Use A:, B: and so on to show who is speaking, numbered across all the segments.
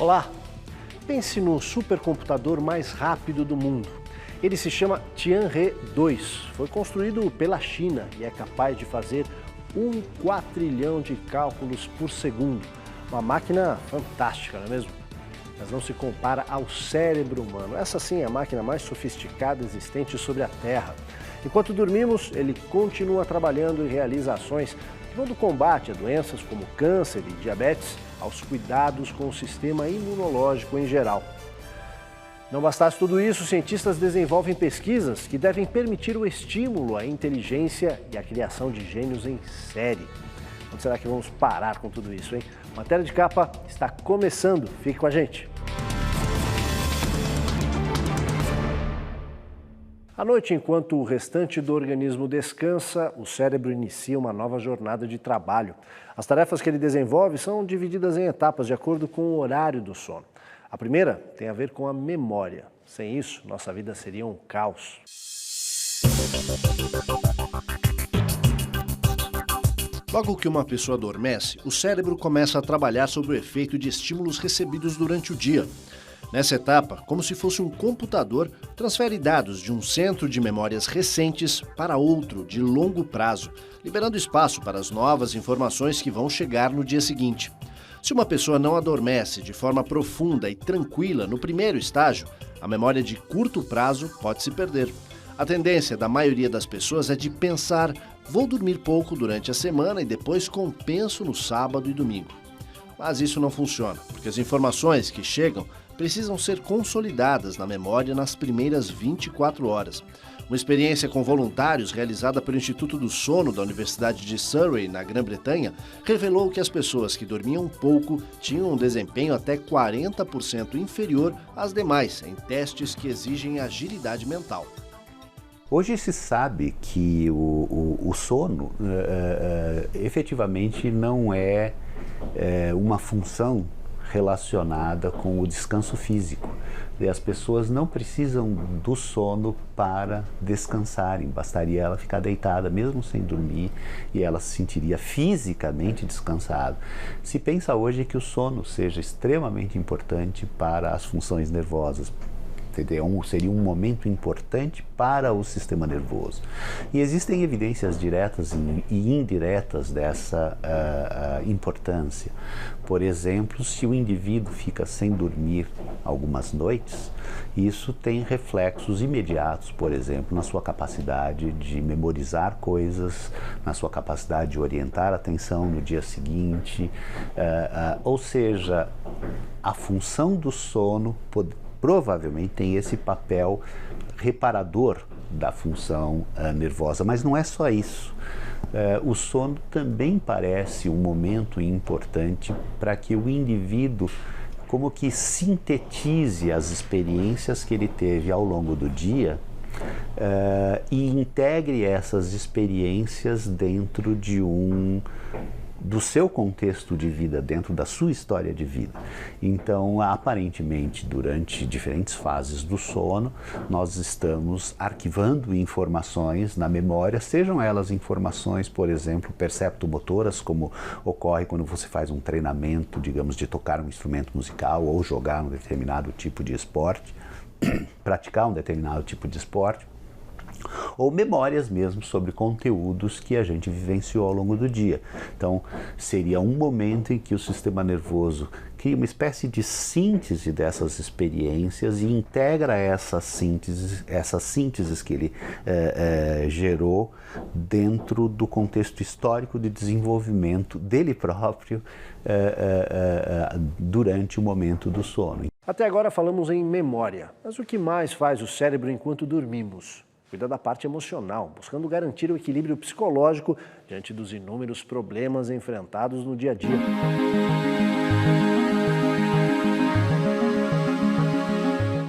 A: Olá! Pense no supercomputador mais rápido do mundo. Ele se chama Tianhe-2. Foi construído pela China e é capaz de fazer 1 quatrilhão de cálculos por segundo. Uma máquina fantástica, não é mesmo? Mas não se compara ao cérebro humano. Essa sim é a máquina mais sofisticada existente sobre a Terra. Enquanto dormimos, ele continua trabalhando e realiza ações que vão do combate a doenças como câncer e diabetes aos cuidados com o sistema imunológico em geral. Não bastasse tudo isso, cientistas desenvolvem pesquisas que devem permitir o estímulo à inteligência e à criação de gênios em série. Onde será que vamos parar com tudo isso, hein? Matéria de Capa está começando. Fique com a gente. À noite, enquanto o restante do organismo descansa, o cérebro inicia uma nova jornada de trabalho. As tarefas que ele desenvolve são divididas em etapas de acordo com o horário do sono. A primeira tem a ver com a memória. Sem isso, nossa vida seria um caos. Logo que uma pessoa adormece, o cérebro começa a trabalhar sob o efeito de estímulos recebidos durante o dia. Nessa etapa, como se fosse um computador, transfere dados de um centro de memórias recentes para outro de longo prazo, liberando espaço para as novas informações que vão chegar no dia seguinte. Se uma pessoa não adormece de forma profunda e tranquila no primeiro estágio, a memória de curto prazo pode se perder. A tendência da maioria das pessoas é de pensar: vou dormir pouco durante a semana e depois compenso no sábado e domingo. Mas isso não funciona, porque as informações que chegam precisam ser consolidadas na memória nas primeiras 24 horas. Uma experiência com voluntários realizada pelo Instituto do Sono da Universidade de Surrey, na Grã-Bretanha, revelou que as pessoas que dormiam pouco tinham um desempenho até 40% inferior às demais em testes que exigem agilidade mental.
B: Hoje se sabe que o sono efetivamente não é uma função relacionada com o descanso físico. E as pessoas não precisam do sono para descansarem, bastaria ela ficar deitada mesmo sem dormir e ela se sentiria fisicamente descansada. Se pensa hoje que o sono seja extremamente importante para as funções nervosas. Seria um momento importante para o sistema nervoso. E existem evidências diretas e indiretas dessa importância. Por exemplo, se o indivíduo fica sem dormir algumas noites, isso tem reflexos imediatos, por exemplo, na sua capacidade de memorizar coisas, na sua capacidade de orientar a atenção no dia seguinte. Ou seja, a função do sono provavelmente tem esse papel reparador da função nervosa, mas não é só isso. O sono também parece um momento importante para que o indivíduo como que sintetize as experiências que ele teve ao longo do dia e integre essas experiências dentro do seu contexto de vida, dentro da sua história de vida. Então, aparentemente, durante diferentes fases do sono, nós estamos arquivando informações na memória, sejam elas informações, por exemplo, perceptomotoras, como ocorre quando você faz um treinamento, digamos, de tocar um instrumento musical ou jogar um determinado tipo de esporte, praticar um determinado tipo de esporte, ou memórias mesmo sobre conteúdos que a gente vivenciou ao longo do dia. Então, seria um momento em que o sistema nervoso cria uma espécie de síntese dessas experiências e integra essas sínteses que ele gerou dentro do contexto histórico de desenvolvimento dele próprio durante o momento do sono.
A: Até agora falamos em memória, mas o que mais faz o cérebro enquanto dormimos? Cuida da parte emocional, buscando garantir o equilíbrio psicológico diante dos inúmeros problemas enfrentados no dia a dia.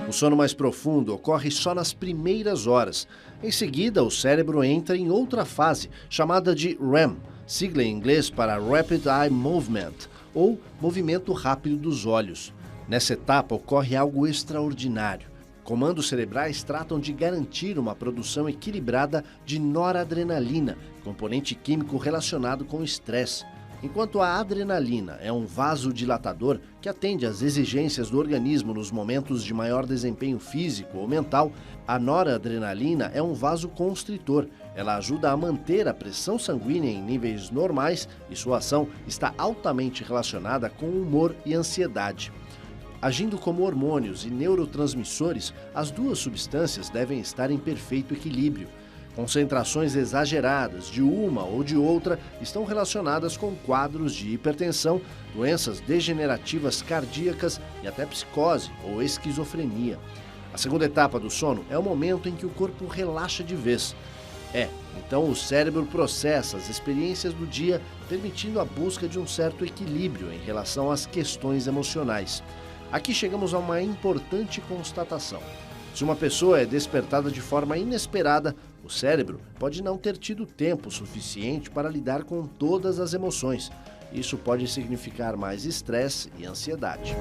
A: O sono mais profundo ocorre só nas primeiras horas. Em seguida, o cérebro entra em outra fase, chamada de REM, sigla em inglês para Rapid Eye Movement, ou movimento rápido dos olhos. Nessa etapa ocorre algo extraordinário. Comandos cerebrais tratam de garantir uma produção equilibrada de noradrenalina, componente químico relacionado com o estresse. Enquanto a adrenalina é um vasodilatador que atende às exigências do organismo nos momentos de maior desempenho físico ou mental, a noradrenalina é um vasoconstritor. Ela ajuda a manter a pressão sanguínea em níveis normais e sua ação está altamente relacionada com o humor e ansiedade. Agindo como hormônios e neurotransmissores, as duas substâncias devem estar em perfeito equilíbrio. Concentrações exageradas de uma ou de outra estão relacionadas com quadros de hipertensão, doenças degenerativas cardíacas e até psicose ou esquizofrenia. A segunda etapa do sono é o momento em que o corpo relaxa de vez. Então o cérebro processa as experiências do dia, permitindo a busca de um certo equilíbrio em relação às questões emocionais. Aqui chegamos a uma importante constatação. Se uma pessoa é despertada de forma inesperada, o cérebro pode não ter tido tempo suficiente para lidar com todas as emoções. Isso pode significar mais estresse e ansiedade.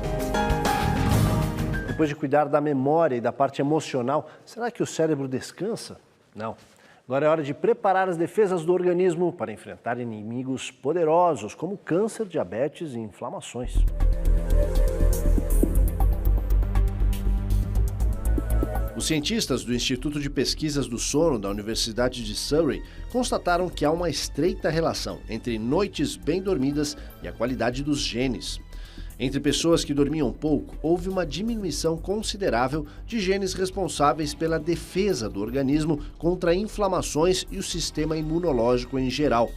A: Depois de cuidar da memória e da parte emocional, será que o cérebro descansa? Não. Agora é hora de preparar as defesas do organismo para enfrentar inimigos poderosos como câncer, diabetes e inflamações. Os cientistas do Instituto de Pesquisas do Sono da Universidade de Surrey constataram que há uma estreita relação entre noites bem dormidas e a qualidade dos genes. Entre pessoas que dormiam pouco, houve uma diminuição considerável de genes responsáveis pela defesa do organismo contra inflamações e o sistema imunológico em geral.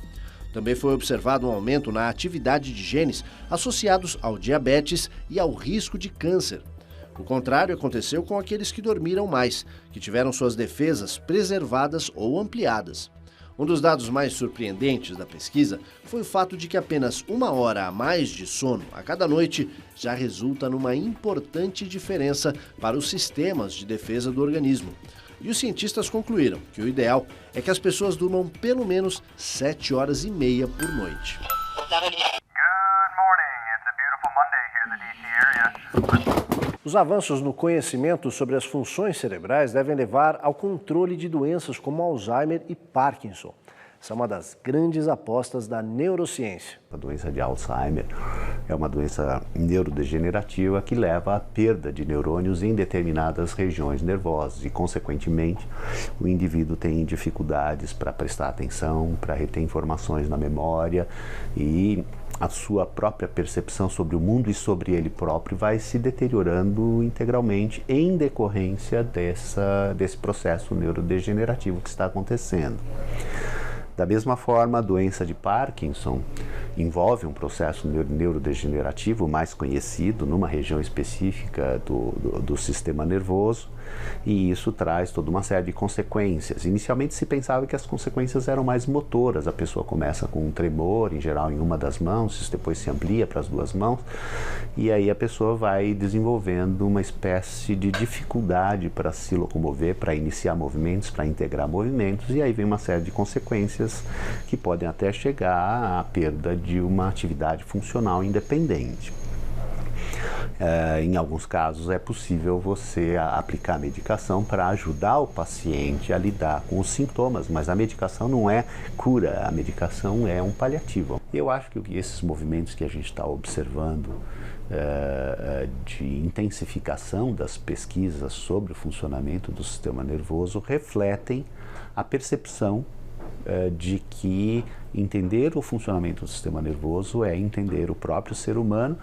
A: Também foi observado um aumento na atividade de genes associados ao diabetes e ao risco de câncer. O contrário aconteceu com aqueles que dormiram mais, que tiveram suas defesas preservadas ou ampliadas. Um dos dados mais surpreendentes da pesquisa foi o fato de que apenas 1 hora a mais de sono a cada noite já resulta numa importante diferença para os sistemas de defesa do organismo. E os cientistas concluíram que o ideal é que as pessoas durmam pelo menos 7 horas e meia por noite. Os avanços no conhecimento sobre as funções cerebrais devem levar ao controle de doenças como Alzheimer e Parkinson. Essa é uma das grandes apostas da neurociência.
B: A doença de Alzheimer é uma doença neurodegenerativa que leva à perda de neurônios em determinadas regiões nervosas e, consequentemente, o indivíduo tem dificuldades para prestar atenção, para reter informações na memória e a sua própria percepção sobre o mundo e sobre ele próprio vai se deteriorando integralmente em decorrência desse processo neurodegenerativo que está acontecendo. Da mesma forma, a doença de Parkinson envolve um processo neurodegenerativo mais conhecido numa região específica do sistema nervoso, e isso traz toda uma série de consequências. Inicialmente se pensava que as consequências eram mais motoras, a pessoa começa com um tremor, em geral em uma das mãos, isso depois se amplia para as duas mãos, e aí a pessoa vai desenvolvendo uma espécie de dificuldade para se locomover, para iniciar movimentos, para integrar movimentos, e aí vem uma série de consequências que podem até chegar à perda de uma atividade funcional independente. Em alguns casos é possível você aplicar medicação para ajudar o paciente a lidar com os sintomas, mas a medicação não é cura, a medicação é um paliativo. Eu acho que esses movimentos que a gente está observando de intensificação das pesquisas sobre o funcionamento do sistema nervoso refletem a percepção de que entender o funcionamento do sistema nervoso é entender o próprio ser humano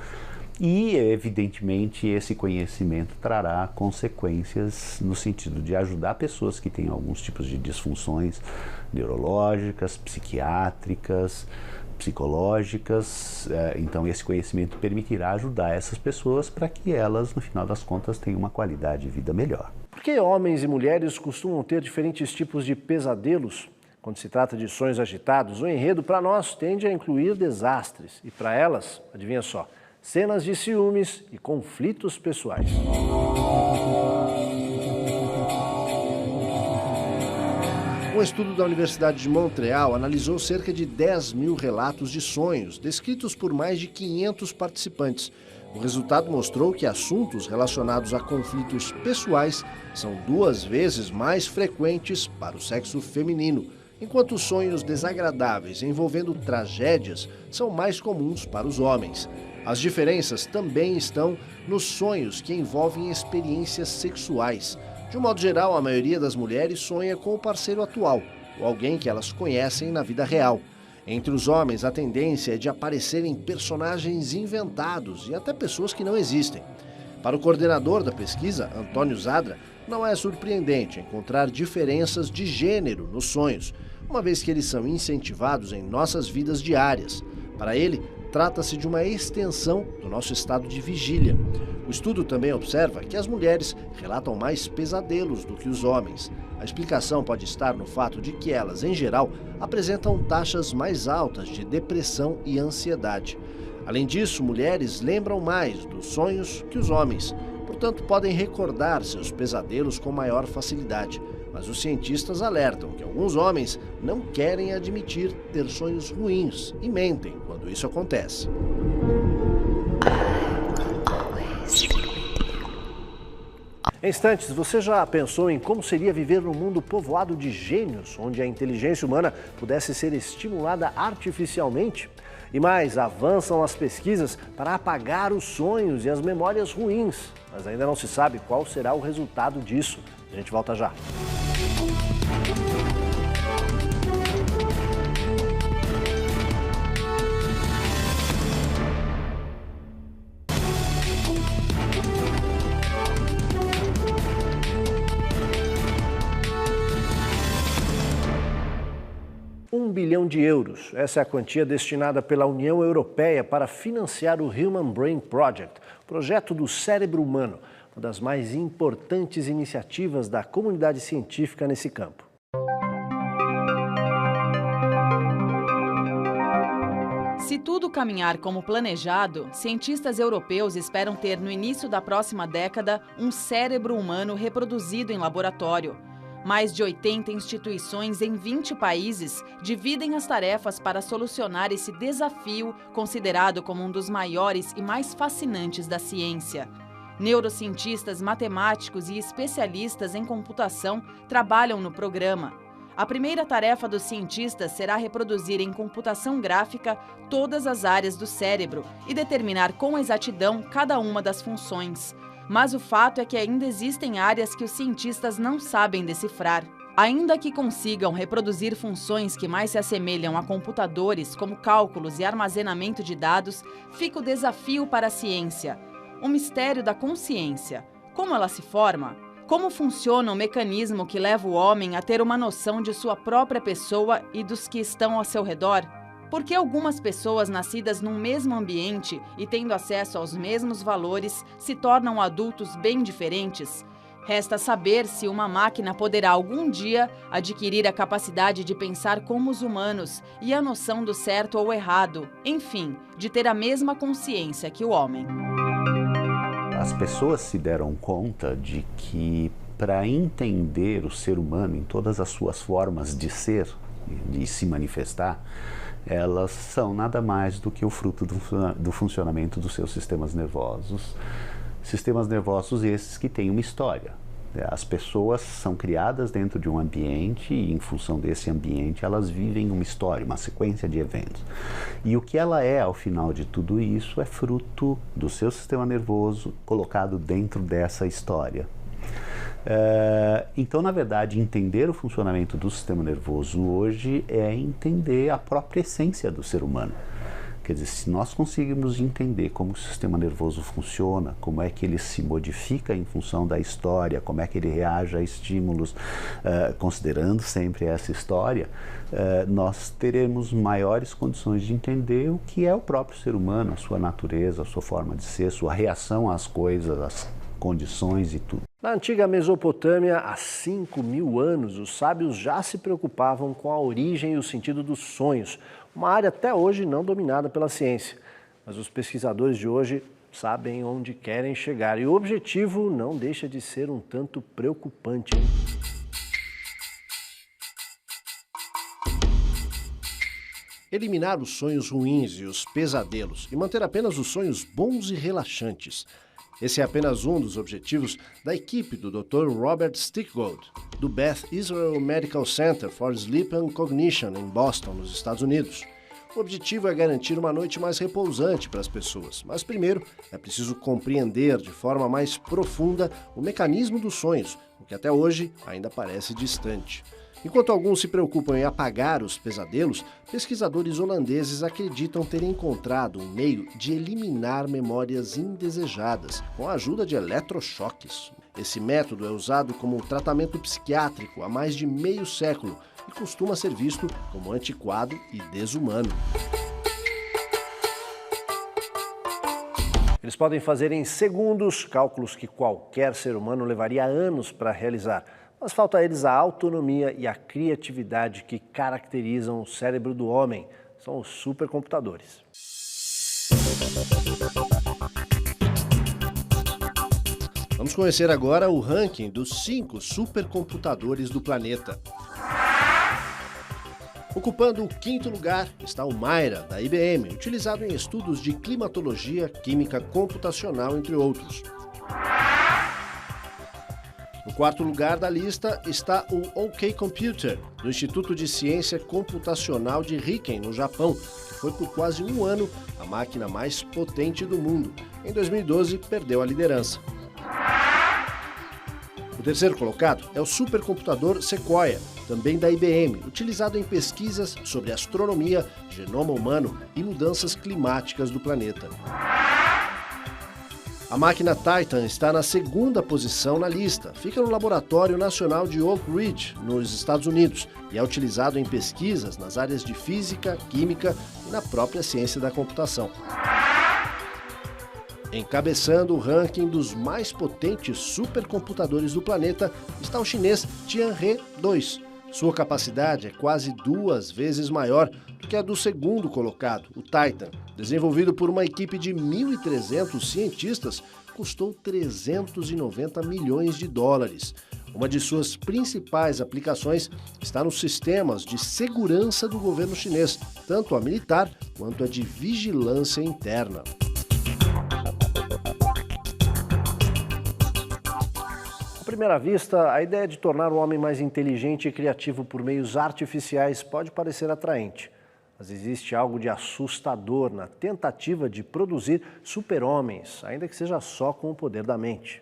B: e, evidentemente, esse conhecimento trará consequências no sentido de ajudar pessoas que têm alguns tipos de disfunções neurológicas, psiquiátricas, psicológicas. Então, esse conhecimento permitirá ajudar essas pessoas para que elas, no final das contas, tenham uma qualidade de vida melhor.
A: Por que homens e mulheres costumam ter diferentes tipos de pesadelos? Quando se trata de sonhos agitados, o enredo para nós tende a incluir desastres e para elas, adivinha só, cenas de ciúmes e conflitos pessoais. Um estudo da Universidade de Montreal analisou cerca de 10 mil relatos de sonhos, descritos por mais de 500 participantes. O resultado mostrou que assuntos relacionados a conflitos pessoais são 2 vezes mais frequentes para o sexo feminino. enquanto os sonhos desagradáveis envolvendo tragédias são mais comuns para os homens. As diferenças também estão nos sonhos que envolvem experiências sexuais. De um modo geral, a maioria das mulheres sonha com o parceiro atual, ou alguém que elas conhecem na vida real. Entre os homens, a tendência é de aparecerem personagens inventados e até pessoas que não existem. Para o coordenador da pesquisa, Antônio Zadra, não é surpreendente encontrar diferenças de gênero nos sonhos, uma vez que eles são incentivados em nossas vidas diárias. Para ele, trata-se de uma extensão do nosso estado de vigília. O estudo também observa que as mulheres relatam mais pesadelos do que os homens. A explicação pode estar no fato de que elas, em geral, apresentam taxas mais altas de depressão e ansiedade. Além disso, mulheres lembram mais dos sonhos que os homens, portanto, podem recordar seus pesadelos com maior facilidade. Mas os cientistas alertam que alguns homens não querem admitir ter sonhos ruins e mentem quando isso acontece. Em instantes, você já pensou em como seria viver num mundo povoado de gênios, onde a inteligência humana pudesse ser estimulada artificialmente? E mais, avançam as pesquisas para apagar os sonhos e as memórias ruins, mas ainda não se sabe qual será o resultado disso. A gente volta já. €1 bilhão. Essa é a quantia destinada pela União Europeia para financiar o Human Brain Project, projeto do cérebro humano, uma das mais importantes iniciativas da comunidade científica nesse campo.
C: Se tudo caminhar como planejado, cientistas europeus esperam ter no início da próxima década um cérebro humano reproduzido em laboratório. Mais de 80 instituições em 20 países dividem as tarefas para solucionar esse desafio, considerado como um dos maiores e mais fascinantes da ciência. Neurocientistas, matemáticos e especialistas em computação trabalham no programa. A primeira tarefa dos cientistas será reproduzir em computação gráfica todas as áreas do cérebro e determinar com exatidão cada uma das funções. Mas o fato é que ainda existem áreas que os cientistas não sabem decifrar. Ainda que consigam reproduzir funções que mais se assemelham a computadores, como cálculos e armazenamento de dados, fica o desafio para a ciência. O mistério da consciência. Como ela se forma? Como funciona o mecanismo que leva o homem a ter uma noção de sua própria pessoa e dos que estão ao seu redor? Por que algumas pessoas nascidas num mesmo ambiente e tendo acesso aos mesmos valores se tornam adultos bem diferentes? Resta saber se uma máquina poderá algum dia adquirir a capacidade de pensar como os humanos e a noção do certo ou errado, enfim, de ter a mesma consciência que o homem.
B: As pessoas se deram conta de que, para entender o ser humano em todas as suas formas de ser, de se manifestar, elas são nada mais do que o fruto do funcionamento dos seus sistemas nervosos. Sistemas nervosos esses que têm uma história. As pessoas são criadas dentro de um ambiente e, em função desse ambiente, elas vivem uma história, uma sequência de eventos. E o que ela é, ao final de tudo isso, é fruto do seu sistema nervoso colocado dentro dessa história. Então, na verdade, entender o funcionamento do sistema nervoso hoje é entender a própria essência do ser humano. Quer dizer, se nós conseguirmos entender como o sistema nervoso funciona, como é que ele se modifica em função da história, como é que ele reage a estímulos, considerando sempre essa história, nós teremos maiores condições de entender o que é o próprio ser humano, a sua natureza, a sua forma de ser, sua reação às coisas, às condições e tudo.
A: Na antiga Mesopotâmia, há 5.000 anos, os sábios já se preocupavam com a origem e o sentido dos sonhos, uma área até hoje não dominada pela ciência. Mas os pesquisadores de hoje sabem onde querem chegar e o objetivo não deixa de ser um tanto preocupante, hein? Eliminar os sonhos ruins e os pesadelos e manter apenas os sonhos bons e relaxantes. Esse é apenas um dos objetivos da equipe do Dr. Robert Stickgold, do Beth Israel Medical Center for Sleep and Cognition, em Boston, nos Estados Unidos. O objetivo é garantir uma noite mais repousante para as pessoas, mas primeiro é preciso compreender de forma mais profunda o mecanismo dos sonhos, o que até hoje ainda parece distante. Enquanto alguns se preocupam em apagar os pesadelos, pesquisadores holandeses acreditam ter encontrado um meio de eliminar memórias indesejadas com a ajuda de eletrochoques. Esse método é usado como tratamento psiquiátrico há mais de meio século e costuma ser visto como antiquado e desumano. Eles podem fazer em segundos cálculos que qualquer ser humano levaria anos para realizar, mas falta a eles a autonomia e a criatividade que caracterizam o cérebro do homem. São os supercomputadores. Vamos conhecer agora o ranking dos 5 supercomputadores do planeta. Ocupando o 5º lugar está o Maira, da IBM, utilizado em estudos de climatologia, química computacional, entre outros. No 4º lugar da lista está o OK Computer, do Instituto de Ciência Computacional de Riken, no Japão, que foi por quase um ano a máquina mais potente do mundo. Em 2012, perdeu a liderança. O 3º colocado é o supercomputador Sequoia, também da IBM, utilizado em pesquisas sobre astronomia, genoma humano e mudanças climáticas do planeta. A máquina Titan está na 2ª posição na lista. Fica no Laboratório Nacional de Oak Ridge, nos Estados Unidos, e é utilizado em pesquisas nas áreas de física, química e na própria ciência da computação. Encabeçando o ranking dos mais potentes supercomputadores do planeta está o chinês Tianhe 2. Sua capacidade é quase 2 vezes maior do que a do 2º colocado, o Titan. Desenvolvido por uma equipe de 1.300 cientistas, custou 390 milhões de dólares. Uma de suas principais aplicações está nos sistemas de segurança do governo chinês, tanto a militar quanto a de vigilância interna. À primeira vista, a ideia de tornar o homem mais inteligente e criativo por meios artificiais pode parecer atraente, mas existe algo de assustador na tentativa de produzir super-homens, ainda que seja só com o poder da mente.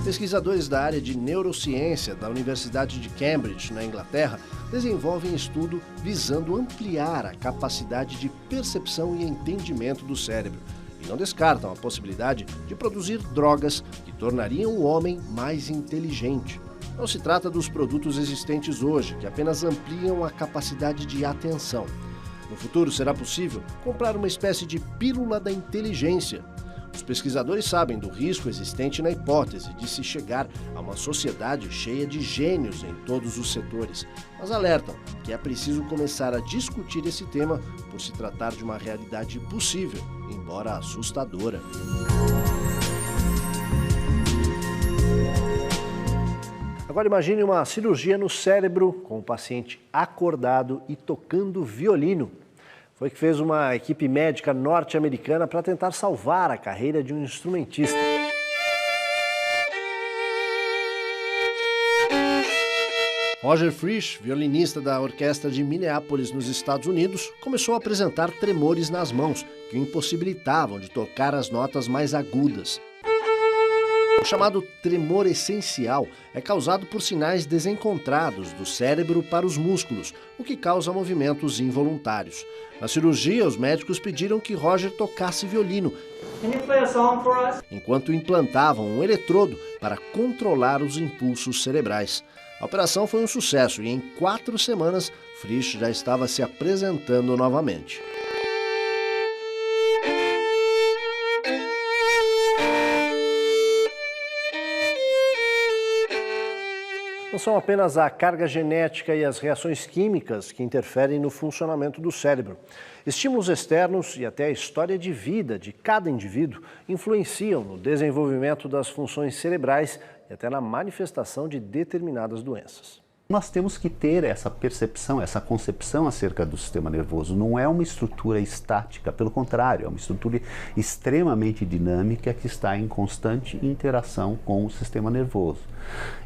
A: Pesquisadores da área de neurociência da Universidade de Cambridge, na Inglaterra, desenvolvem estudo visando ampliar a capacidade de percepção e entendimento do cérebro. E não descartam a possibilidade de produzir drogas que tornariam o homem mais inteligente. Não se trata dos produtos existentes hoje, que apenas ampliam a capacidade de atenção. No futuro será possível comprar uma espécie de pílula da inteligência. Os pesquisadores sabem do risco existente na hipótese de se chegar a uma sociedade cheia de gênios em todos os setores, mas alertam que é preciso começar a discutir esse tema por se tratar de uma realidade possível, embora assustadora. Agora imagine uma cirurgia no cérebro com o paciente acordado e tocando violino. Foi o que fez uma equipe médica norte-americana para tentar salvar a carreira de um instrumentista. Roger Frisch, violinista da orquestra de Minneapolis, nos Estados Unidos, começou a apresentar tremores nas mãos, que o impossibilitavam de tocar as notas mais agudas. O chamado tremor essencial é causado por sinais desencontrados do cérebro para os músculos, o que causa movimentos involuntários. Na cirurgia, os médicos pediram que Roger tocasse violino, enquanto implantavam um eletrodo para controlar os impulsos cerebrais. A operação foi um sucesso e em 4 semanas, Frisch já estava se apresentando novamente. Não são apenas a carga genética e as reações químicas que interferem no funcionamento do cérebro. Estímulos externos e até a história de vida de cada indivíduo influenciam no desenvolvimento das funções cerebrais e até na manifestação de determinadas doenças.
B: Nós temos que ter essa percepção, essa concepção acerca do sistema nervoso. Não é uma estrutura estática, pelo contrário, é uma estrutura extremamente dinâmica que está em constante interação com o sistema nervoso.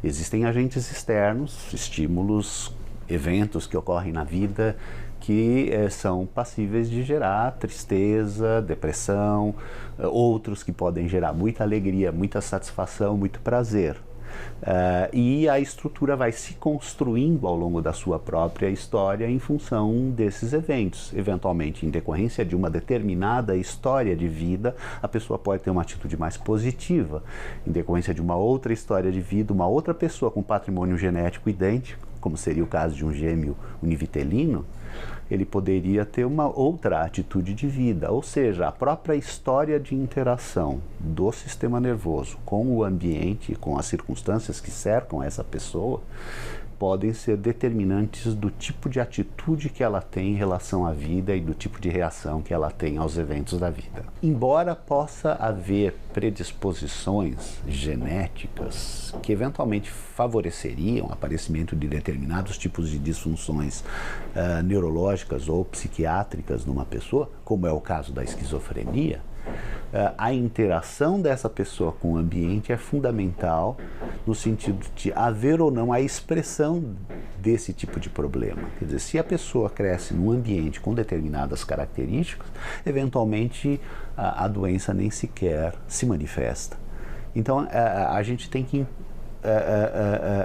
B: Existem agentes externos, estímulos, eventos que ocorrem na vida que são passíveis de gerar tristeza, depressão, outros que podem gerar muita alegria, muita satisfação, muito prazer. E a estrutura vai se construindo ao longo da sua própria história em função desses eventos. Eventualmente, em decorrência de uma determinada história de vida, a pessoa pode ter uma atitude mais positiva. Em decorrência de uma outra história de vida, uma outra pessoa com patrimônio genético idêntico, como seria o caso de um gêmeo univitelino, ele poderia ter uma outra atitude de vida, ou seja, a própria história de interação do sistema nervoso com o ambiente, com as circunstâncias que cercam essa pessoa, podem ser determinantes do tipo de atitude que ela tem em relação à vida e do tipo de reação que ela tem aos eventos da vida. Embora possa haver predisposições genéticas que eventualmente favoreceriam o aparecimento de determinados tipos de disfunções neurológicas ou psiquiátricas numa pessoa, como é o caso da esquizofrenia, a interação dessa pessoa com o ambiente é fundamental no sentido de haver ou não a expressão desse tipo de problema. Quer dizer, se a pessoa cresce num ambiente com determinadas características, eventualmente a doença nem sequer se manifesta. Então, a gente tem que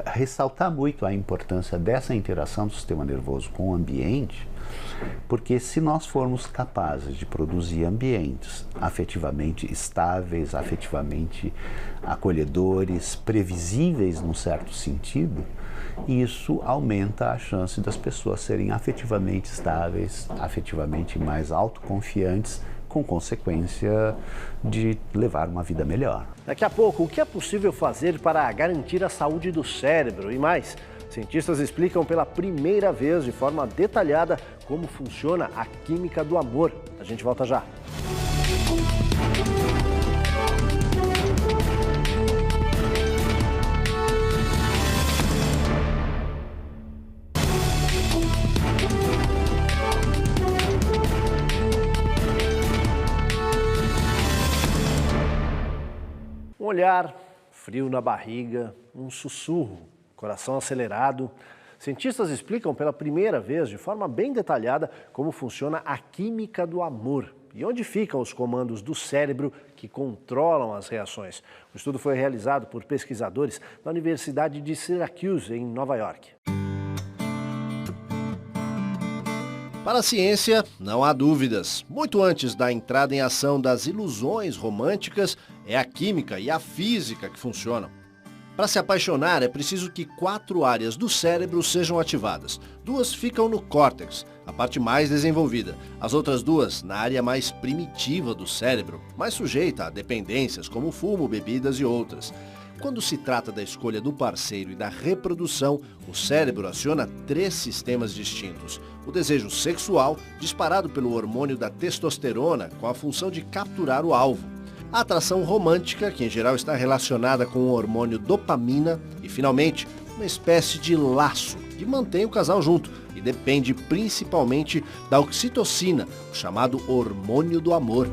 B: ressaltar muito a importância dessa interação do sistema nervoso com o ambiente, porque se nós formos capazes de produzir ambientes afetivamente estáveis, afetivamente acolhedores, previsíveis num certo sentido, isso aumenta a chance das pessoas serem afetivamente estáveis, afetivamente mais autoconfiantes, com consequência de levar uma vida melhor.
A: Daqui a pouco, o que é possível fazer para garantir a saúde do cérebro e mais? Cientistas explicam pela primeira vez, de forma detalhada, como funciona a química do amor. A gente volta já. Um olhar, frio na barriga, um sussurro, coração acelerado. Cientistas explicam pela primeira vez, de forma bem detalhada, como funciona a química do amor e onde ficam os comandos do cérebro que controlam as reações. O estudo foi realizado por pesquisadores da Universidade de Syracuse, em Nova York. Para a ciência, não há dúvidas. Muito antes da entrada em ação das ilusões românticas, é a química e a física que funcionam. Para se apaixonar, é preciso que 4 áreas do cérebro sejam ativadas. 2 ficam no córtex, a parte mais desenvolvida. As outras 2 na área mais primitiva do cérebro, mais sujeita a dependências como fumo, bebidas e outras. Quando se trata da escolha do parceiro e da reprodução, o cérebro aciona 3 sistemas distintos. O desejo sexual, disparado pelo hormônio da testosterona, com a função de capturar o alvo. A atração romântica, que em geral está relacionada com o hormônio dopamina. E, finalmente, uma espécie de laço que mantém o casal junto e depende principalmente da oxitocina, o chamado hormônio do amor.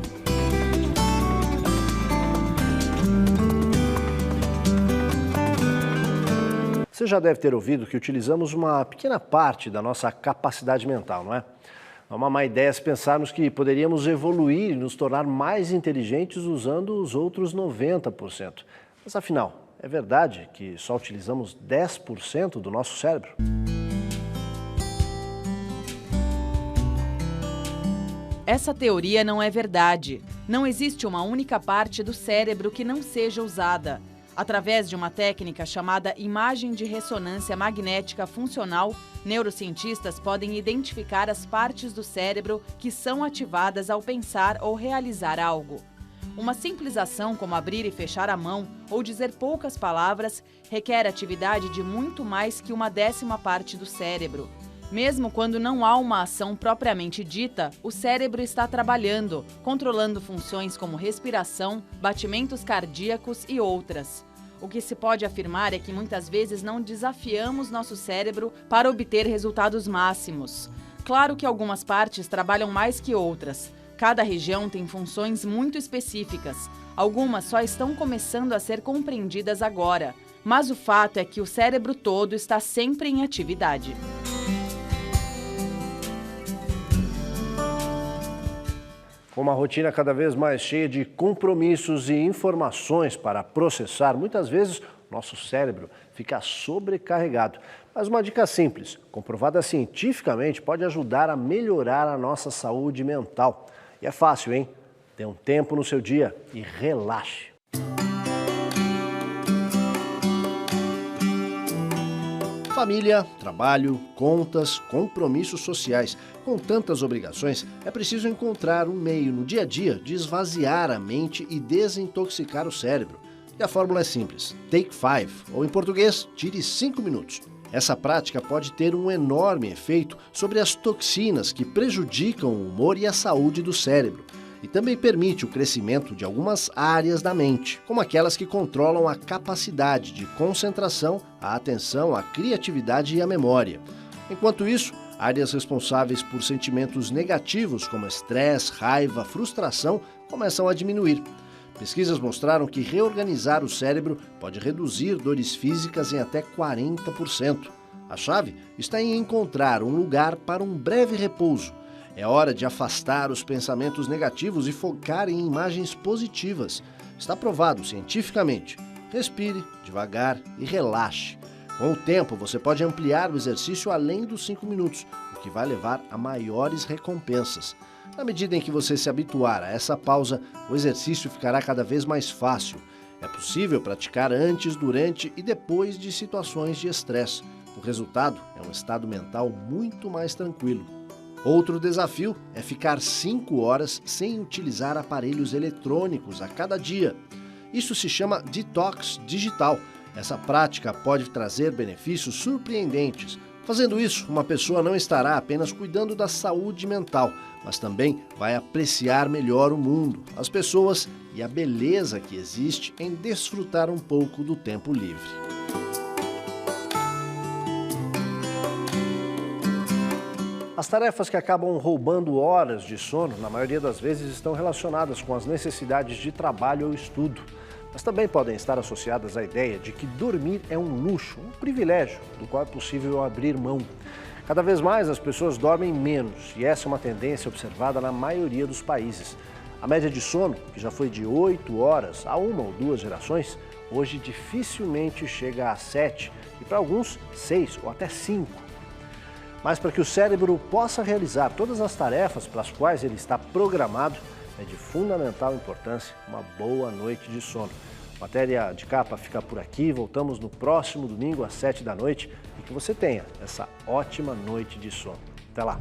A: Você já deve ter ouvido que utilizamos uma pequena parte da nossa capacidade mental, não é? É uma má ideia se pensarmos que poderíamos evoluir e nos tornar mais inteligentes usando os outros 90%. Mas afinal, é verdade que só utilizamos 10% do nosso cérebro?
C: Essa teoria não é verdade. Não existe uma única parte do cérebro que não seja usada. Através de uma técnica chamada imagem de ressonância magnética funcional, neurocientistas podem identificar as partes do cérebro que são ativadas ao pensar ou realizar algo. Uma simples ação como abrir e fechar a mão ou dizer poucas palavras requer atividade de muito mais que 1/10 parte do cérebro. Mesmo quando não há uma ação propriamente dita, o cérebro está trabalhando, controlando funções como respiração, batimentos cardíacos e outras. O que se pode afirmar é que muitas vezes não desafiamos nosso cérebro para obter resultados máximos. Claro que algumas partes trabalham mais que outras. Cada região tem funções muito específicas. Algumas só estão começando a ser compreendidas agora. Mas o fato é que o cérebro todo está sempre em atividade.
A: Com uma rotina cada vez mais cheia de compromissos e informações para processar, muitas vezes nosso cérebro fica sobrecarregado. Mas uma dica simples, comprovada cientificamente, pode ajudar a melhorar a nossa saúde mental. E é fácil, hein? Dê um tempo no seu dia e relaxe. Família, trabalho, contas, compromissos sociais. Com tantas obrigações, é preciso encontrar um meio no dia a dia de esvaziar a mente e desintoxicar o cérebro. E a fórmula é simples, Take 5, ou em português, tire 5 minutos. Essa prática pode ter um enorme efeito sobre as toxinas que prejudicam o humor e a saúde do cérebro. E também permite o crescimento de algumas áreas da mente, como aquelas que controlam a capacidade de concentração, a atenção, a criatividade e a memória. Enquanto isso, áreas responsáveis por sentimentos negativos como estresse, raiva, frustração começam a diminuir. Pesquisas mostraram que reorganizar o cérebro pode reduzir dores físicas em até 40%. A chave está em encontrar um lugar para um breve repouso. É hora de afastar os pensamentos negativos e focar em imagens positivas. Está provado cientificamente. Respire devagar e relaxe. Com o tempo, você pode ampliar o exercício além dos 5 minutos, o que vai levar a maiores recompensas. Na medida em que você se habituar a essa pausa, o exercício ficará cada vez mais fácil. É possível praticar antes, durante e depois de situações de estresse. O resultado é um estado mental muito mais tranquilo. Outro desafio é ficar 5 horas sem utilizar aparelhos eletrônicos a cada dia. Isso se chama detox digital. Essa prática pode trazer benefícios surpreendentes. Fazendo isso, uma pessoa não estará apenas cuidando da saúde mental, mas também vai apreciar melhor o mundo, as pessoas e a beleza que existe em desfrutar um pouco do tempo livre. As tarefas que acabam roubando horas de sono, na maioria das vezes, estão relacionadas com as necessidades de trabalho ou estudo. Mas também podem estar associadas à ideia de que dormir é um luxo, um privilégio, do qual é possível abrir mão. Cada vez mais as pessoas dormem menos e essa é uma tendência observada na maioria dos países. A média de sono, que já foi de 8 horas há 1 ou 2 gerações, hoje dificilmente chega a 7 e para alguns 6 ou até 5. Mas para que o cérebro possa realizar todas as tarefas para as quais ele está programado, é de fundamental importância uma boa noite de sono. Matéria de capa fica por aqui, voltamos no próximo domingo às 7 da noite e que você tenha essa ótima noite de sono. Até lá!